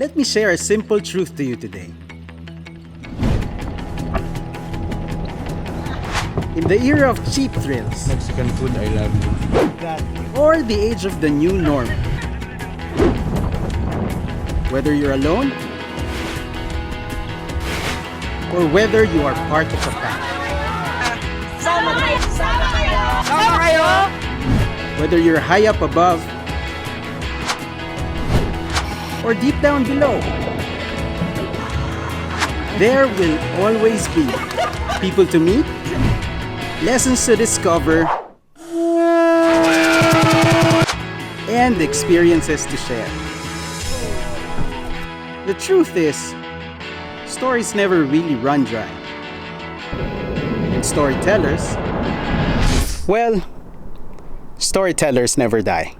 Let me share a simple truth to you today. In the era of cheap thrills, Mexican food, I love you. or the age of the new norm, whether you're alone or whether you are part of a pack, Sama kayo! Sama kayo! Sama kayo! whether you're high up above or deep down below, there will always be people to meet, lessons to discover, and experiences to share. The truth is, stories never really run dry. And storytellers, well, storytellers never die.